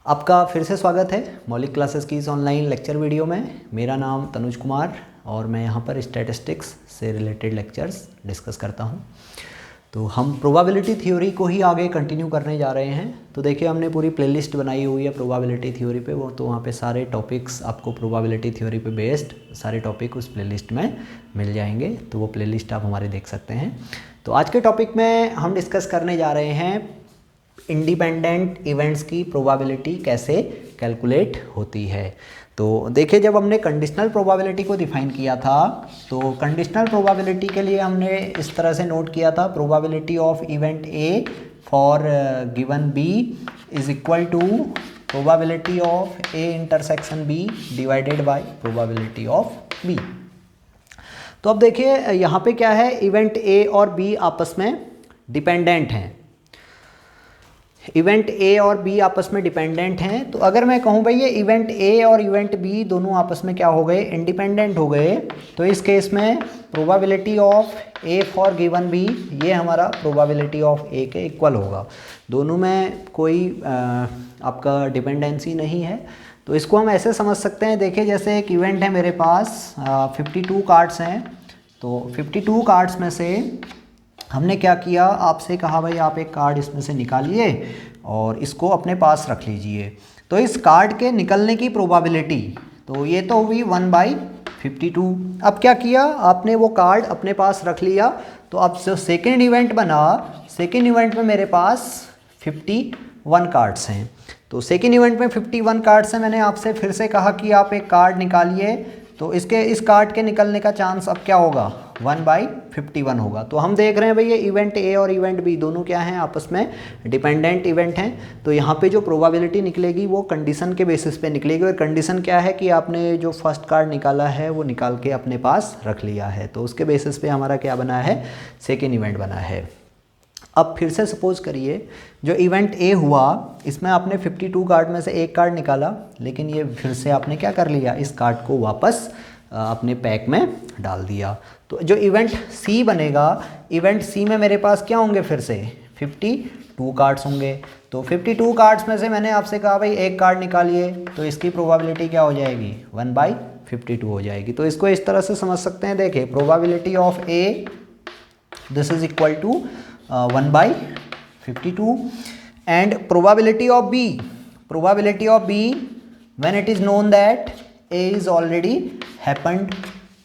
आपका फिर से स्वागत है मौलिक क्लासेस की इस ऑनलाइन लेक्चर वीडियो में। मेरा नाम तनुज कुमार और मैं यहाँ पर स्टैटिस्टिक्स से रिलेटेड लेक्चर्स डिस्कस करता हूँ। तो हम प्रोबेबिलिटी थ्योरी को ही आगे कंटिन्यू करने जा रहे हैं। तो देखिए हमने पूरी प्लेलिस्ट बनाई हुई है प्रोबेबिलिटी थ्योरी पे, वो तो वहाँ पे सारे टॉपिक्स आपको प्रोबेबिलिटी थ्योरी पे बेस्ड सारे टॉपिक उस प्लेलिस्ट में मिल जाएंगे, तो वो प्लेलिस्ट आप हमारे देख सकते हैं। तो आज के टॉपिक में हम डिस्कस करने जा रहे हैं इंडिपेंडेंट इवेंट्स की प्रोबेबिलिटी कैसे कैलकुलेट होती है। तो देखिए जब हमने कंडीशनल प्रोबेबिलिटी को डिफाइन किया था तो कंडीशनल प्रोबेबिलिटी के लिए हमने इस तरह से नोट किया था, probability of event A for given B is equal to probability of A intersection B divided by probability of B. तो अब देखिए यहाँ पे क्या है, इवेंट ए और बी आपस में डिपेंडेंट हैं। इवेंट ए और बी आपस में डिपेंडेंट हैं। तो अगर मैं कहूँ भाई ये इवेंट ए और इवेंट बी दोनों आपस में क्या हो गए, इंडिपेंडेंट हो गए, तो इस केस में probability of A for given B ये हमारा प्रोबेबिलिटी ऑफ ए के इक्वल होगा। दोनों में कोई आपका डिपेंडेंसी नहीं है। तो इसको हम ऐसे समझ सकते हैं, देखिए जैसे एक इवेंट है मेरे पास 52 कार्ड्स हैं। तो 52 कार्ड्स में से हमने क्या किया, आपसे कहा भाई आप एक कार्ड इसमें से निकालिए और इसको अपने पास रख लीजिए। तो इस कार्ड के निकलने की प्रोबेबिलिटी, तो ये तो हुई 1/52। अब क्या किया आपने, वो कार्ड अपने पास रख लिया। तो अब जो सेकेंड इवेंट बना, सेकेंड इवेंट में मेरे पास 51 कार्ड्स हैं। तो सेकेंड इवेंट में 51 कार्ड्स हैं। मैंने आपसे फिर से कहा कि आप एक कार्ड निकालिए, तो इस कार्ड के निकलने का चांस अब क्या होगा, 1/51 होगा। तो हम देख रहे हैं भाई ये इवेंट ए और इवेंट बी दोनों क्या हैं, आपस में डिपेंडेंट इवेंट हैं। तो यहाँ पे जो प्रोबेबिलिटी निकलेगी वो कंडीशन के बेसिस पे निकलेगी, और कंडीशन क्या है कि आपने जो फर्स्ट कार्ड निकाला है वो निकाल के अपने पास रख लिया है। तो उसके बेसिस पे हमारा क्या बना है, सेकेंड इवेंट बना है। अब फिर से सपोज करिए जो इवेंट ए हुआ इसमें आपने 52 कार्ड में से एक कार्ड निकाला, लेकिन ये फिर से आपने क्या कर लिया, इस कार्ड को वापस अपने पैक में डाल दिया। तो जो इवेंट सी बनेगा, इवेंट सी में मेरे पास क्या होंगे, फिर से 52 कार्ड्स होंगे। तो 52 कार्ड्स में से मैंने आपसे कहा भाई एक कार्ड निकालिए, तो इसकी प्रोबेबिलिटी क्या हो जाएगी, 1/52 हो जाएगी। तो इसको इस तरह से समझ सकते हैं, देखिए probability of A this is equal to 1/52 and probability of B when it is known that A is already happened।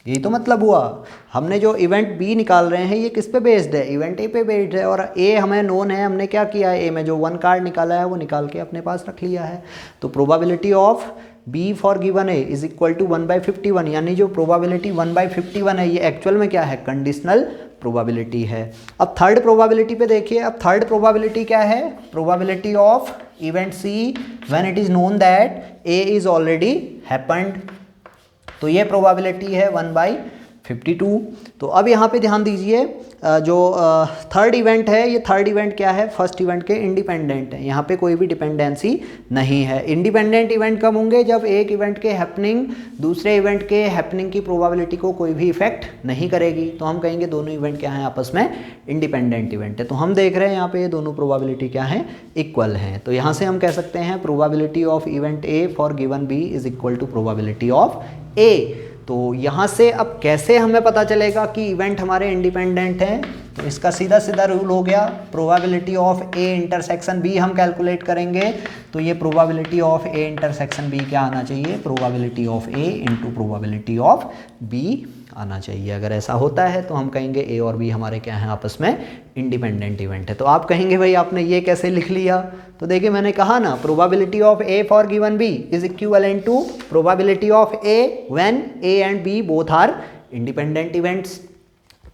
यही तो मतलब हुआ, हमने जो इवेंट बी निकाल रहे हैं ये किस पे बेस्ड है, इवेंट ए पे बेस्ड है, और ए हमें नोन है। हमने क्या किया है, ए में जो 1 कार्ड निकाला है वो निकाल के अपने पास रख लिया है। तो probability of B for given A is equal to 1/51, यानी जो प्रोबेबिलिटी 1/51 है ये एक्चुअल में क्या है, कंडीशनल प्रोबेबिलिटी है। अब थर्ड प्रोबेबिलिटी पे देखिए, अब थर्ड प्रोबेबिलिटी क्या है, probability of event see when it is known that A is already happened. तो ये प्रोबेबिलिटी है 1/52। तो अब यहाँ पे ध्यान दीजिए, जो थर्ड इवेंट है, ये थर्ड इवेंट क्या है, फर्स्ट इवेंट के इंडिपेंडेंट है, यहाँ पे कोई भी डिपेंडेंसी नहीं है। इंडिपेंडेंट इवेंट कब होंगे, जब एक इवेंट के हैपनिंग दूसरे इवेंट के हैपनिंग की प्रोबेबिलिटी को कोई भी इफेक्ट नहीं करेगी। तो हम कहेंगे दोनों इवेंट क्या हैं, आपस में इंडिपेंडेंट इवेंट है। तो हम देख रहे हैं यहाँ पे ये दोनों प्रोबेबिलिटी क्या हैं, इक्वल हैं। तो यहाँ से हम कह सकते हैं probability of event A for given B is equal to probability of A. तो यहाँ से अब कैसे हमें पता चलेगा कि इवेंट हमारे इंडिपेंडेंट हैं, तो इसका सीधा सीधा रूल हो गया, probability of A intersection B हम कैलकुलेट करेंगे। तो ये probability of A intersection B क्या आना चाहिए, probability of A into probability of B आना चाहिए। अगर ऐसा होता है तो हम कहेंगे ए और बी हमारे क्या हैं, आपस में इंडिपेंडेंट इवेंट है। तो आप कहेंगे भाई आपने ये कैसे लिख लिया, तो देखिए मैंने कहा ना, probability of A for given B is equivalent to probability of A when A and B both are independent events.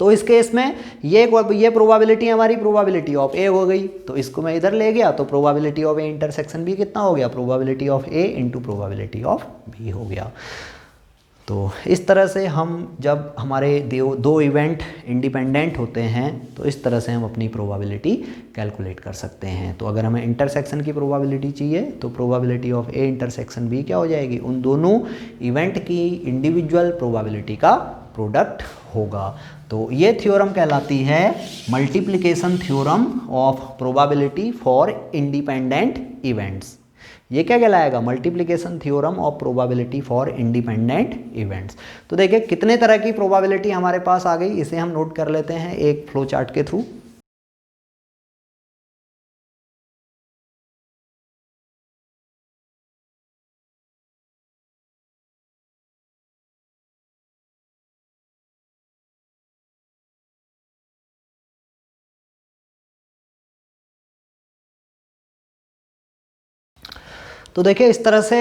तो इस केस में ये प्रोबेबिलिटी हमारी प्रोबेबिलिटी ऑफ ए हो गई, तो इसको मैं इधर ले गया, तो probability of A intersection B कितना हो गया, probability of A into probability of B हो गया। तो इस तरह से हम जब हमारे दो इवेंट इंडिपेंडेंट होते हैं तो इस तरह से हम अपनी प्रोबेबिलिटी कैलकुलेट कर सकते हैं। तो अगर हमें इंटरसेक्शन की प्रोबेबिलिटी चाहिए तो probability of A intersection B क्या हो जाएगी, उन दोनों इवेंट की इंडिविजुअल प्रोबेबिलिटी का प्रोडक्ट होगा। तो ये थ्योरम कहलाती है multiplication theorem of probability for independent events. ये क्या कहलाएगा, multiplication theorem of probability for independent events. तो देखिए कितने तरह की प्रोबेबिलिटी हमारे पास आ गई, इसे हम नोट कर लेते हैं एक फ्लो चार्ट के थ्रू। तो देखिए इस तरह से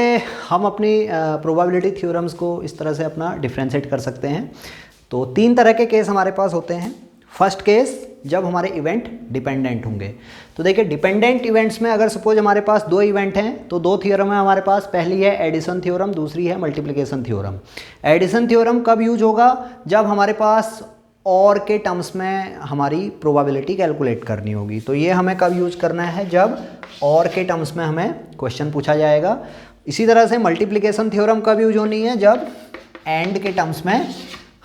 हम अपनी प्रोबेबिलिटी थ्योरम्स को इस तरह से अपना डिफ्रेंशिएट कर सकते हैं। तो 3 तरह के केस हमारे पास होते हैं। फर्स्ट केस जब हमारे इवेंट डिपेंडेंट होंगे। तो देखिए डिपेंडेंट इवेंट्स में अगर सपोज हमारे पास 2 इवेंट हैं तो 2 थ्योरम है हमारे पास, पहली है एडिशन थ्योरम, दूसरी है मल्टीप्लिकेशन थ्योरम। एडिशन थ्योरम कब यूज होगा, जब हमारे पास और के टर्म्स में हमारी प्रोबेबिलिटी कैलकुलेट करनी होगी। तो ये हमें कब यूज करना है, जब और के टर्म्स में हमें क्वेश्चन पूछा जाएगा। इसी तरह से मल्टीप्लिकेशन थ्योरम कब यूज होनी है, जब एंड के टर्म्स में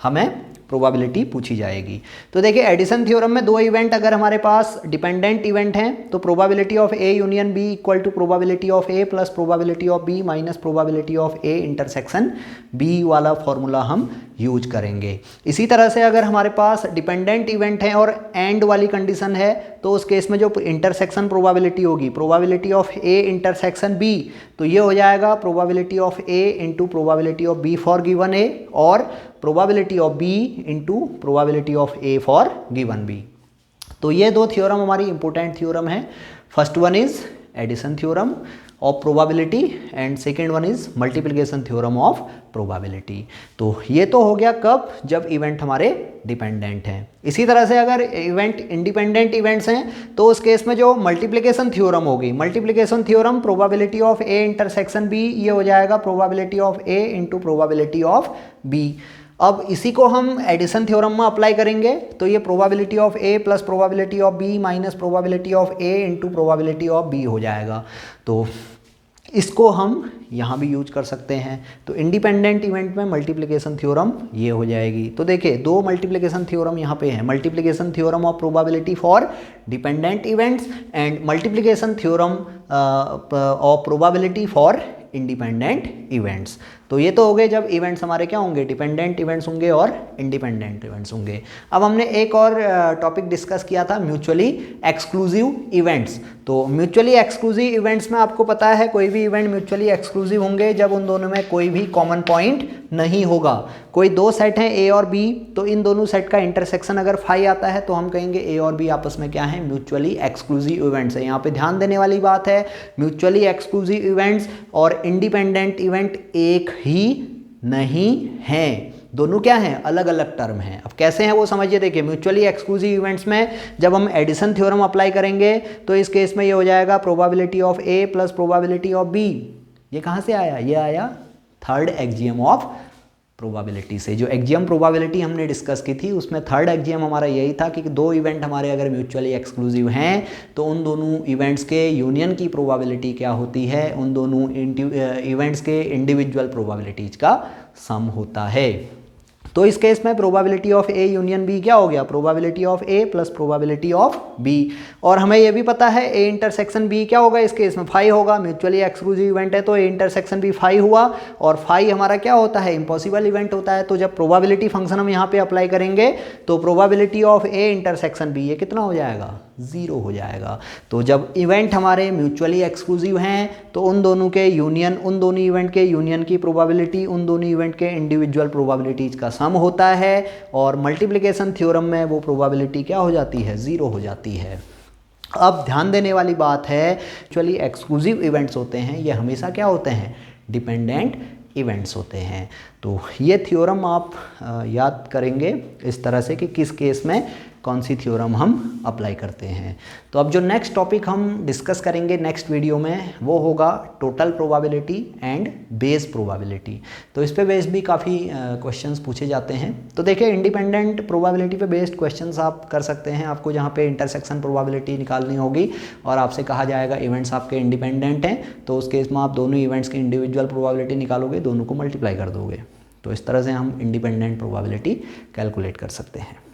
हमें प्रोबेबिलिटी पूछी जाएगी। तो देखिए एडिशन थ्योरम में 2 इवेंट अगर हमारे पास डिपेंडेंट इवेंट हैं तो probability of A union B equal to probability of A plus probability of B minus probability of A intersection B वाला फॉर्मूला हम यूज करेंगे। इसी तरह से अगर हमारे पास डिपेंडेंट इवेंट है और एंड वाली कंडीशन है तो उस केस में जो इंटरसेक्शन प्रोबेबिलिटी होगी, probability of A intersection B, तो ये हो जाएगा probability of A into probability of B for given A और probability of B into probability of A for given B. तो ये 2 थ्योरम हमारी इंपॉर्टेंट थ्योरम है। First one is addition theorem of probability and second one is multiplication theorem of probability. तो ये तो हो गया कब, जब इवेंट हमारे डिपेंडेंट हैं। इसी तरह से अगर इवेंट इंडिपेंडेंट इवेंट्स हैं तो उस केस में जो मल्टीप्लिकेशन थ्योरम होगी, multiplication theorem probability of A intersection B, ये हो जाएगा probability of A into probability of B. अब इसी को हम एडिशन थ्योरम में अप्लाई करेंगे तो ये probability of A plus probability of B minus probability of A into probability of B हो जाएगा। तो इसको हम यहाँ भी यूज कर सकते हैं। तो इंडिपेंडेंट इवेंट में मल्टीप्लिकेशन थ्योरम ये हो जाएगी। तो देखिए 2 मल्टीप्लिकेशन थ्योरम यहाँ पे है, multiplication theorem of probability for dependent events and multiplication theorem of probability for independent events. तो ये तो हो गए जब इवेंट्स हमारे क्या होंगे, डिपेंडेंट इवेंट्स होंगे और इंडिपेंडेंट इवेंट्स होंगे। अब हमने एक और टॉपिक डिस्कस किया था, म्यूचुअली एक्सक्लूसिव इवेंट्स। तो म्यूचुअली एक्सक्लूसिव इवेंट्स में आपको पता है कोई भी इवेंट म्यूचुअली एक्सक्लूसिव होंगे जब उन दोनों में कोई भी कॉमन पॉइंट नहीं होगा। कोई 2 सेट हैं ए और बी, तो इन दोनों सेट का इंटरसेक्शन अगर फाई आता है तो हम कहेंगे ए और बी आपस में क्या है, म्यूचुअली एक्सक्लूसिव इवेंट्स है। यहाँ पे ध्यान देने वाली बात है, म्यूचुअली एक्सक्लूसिव इवेंट्स और इंडिपेंडेंट इवेंट एक ही नहीं हैं, दोनों क्या हैं, अलग अलग टर्म हैं। अब कैसे हैं वो समझिए। देखिए म्यूचुअली एक्सक्लूसिव इवेंट्स में जब हम एडिशन थ्योरम अप्लाई करेंगे तो इस केस में ये हो जाएगा probability of A plus probability of B. ये कहाँ से आया, ये आया थर्ड एक्सियम ऑफ प्रोबेबिलिटी से। जो एक्सियम प्रोबेबिलिटी हमने डिस्कस की थी उसमें थर्ड एक्सियम हमारा यही था कि 2 इवेंट हमारे अगर म्यूचुअली एक्सक्लूसिव हैं तो उन दोनों इवेंट्स के यूनियन की प्रोबेबिलिटी क्या होती है, उन दोनों इवेंट्स के इंडिविजुअल प्रोबेबिलिटीज का सम होता है। तो इस केस में probability of A union B क्या हो गया, probability of A plus probability of B. और हमें यह भी पता है ए इंटरसेक्शन बी क्या होगा, इस केस में फाई होगा। म्यूचुअली एक्सक्लूसिव इवेंट है तो ए इंटरसेक्शन बी फाई हुआ और फाई हमारा क्या होता है, इम्पॉसिबल इवेंट होता है। तो जब प्रोबेबिलिटी फंक्शन हम यहाँ पे अप्लाई करेंगे तो probability of A intersection B ये कितना हो जाएगा, 0 हो जाएगा। तो जब इवेंट हमारे म्यूचुअली एक्सक्लूसिव हैं तो उन दोनों के यूनियन, उन दोनों इवेंट के यूनियन की प्रोबेबिलिटी उन दोनों इवेंट के इंडिविजुअल प्रोबेबिलिटीज का सम होता है और मल्टीप्लिकेशन थ्योरम में वो प्रोबेबिलिटी क्या हो जाती है, 0 हो जाती है। अब ध्यान देने वाली बात है, म्यूचुअली एक्सक्लूसिव इवेंट्स होते हैं ये हमेशा क्या होते हैं, डिपेंडेंट इवेंट्स होते हैं। तो ये थ्योरम आप याद करेंगे इस तरह से कि किस केस में कौन सी थ्योरम हम अप्लाई करते हैं। तो अब जो नेक्स्ट टॉपिक हम डिस्कस करेंगे नेक्स्ट वीडियो में वो होगा total probability and base probability. तो इस पे बेस्ड भी काफ़ी क्वेश्चंस पूछे जाते हैं। तो देखिए इंडिपेंडेंट प्रोबेबिलिटी पे बेस्ड क्वेश्चंस आप कर सकते हैं। आपको जहाँ पे इंटरसेक्शन प्रोबेबिलिटी निकालनी होगी और आपसे कहा जाएगा इवेंट्स आपके इंडिपेंडेंट हैं तो उस केस में आप दोनों इवेंट्स की इंडिविजुअल प्रोबेबिलिटी निकालोगे, दोनों को मल्टीप्लाई कर दोगे। तो इस तरह से हम इंडिपेंडेंट प्रोबेबिलिटी कैलकुलेट कर सकते हैं।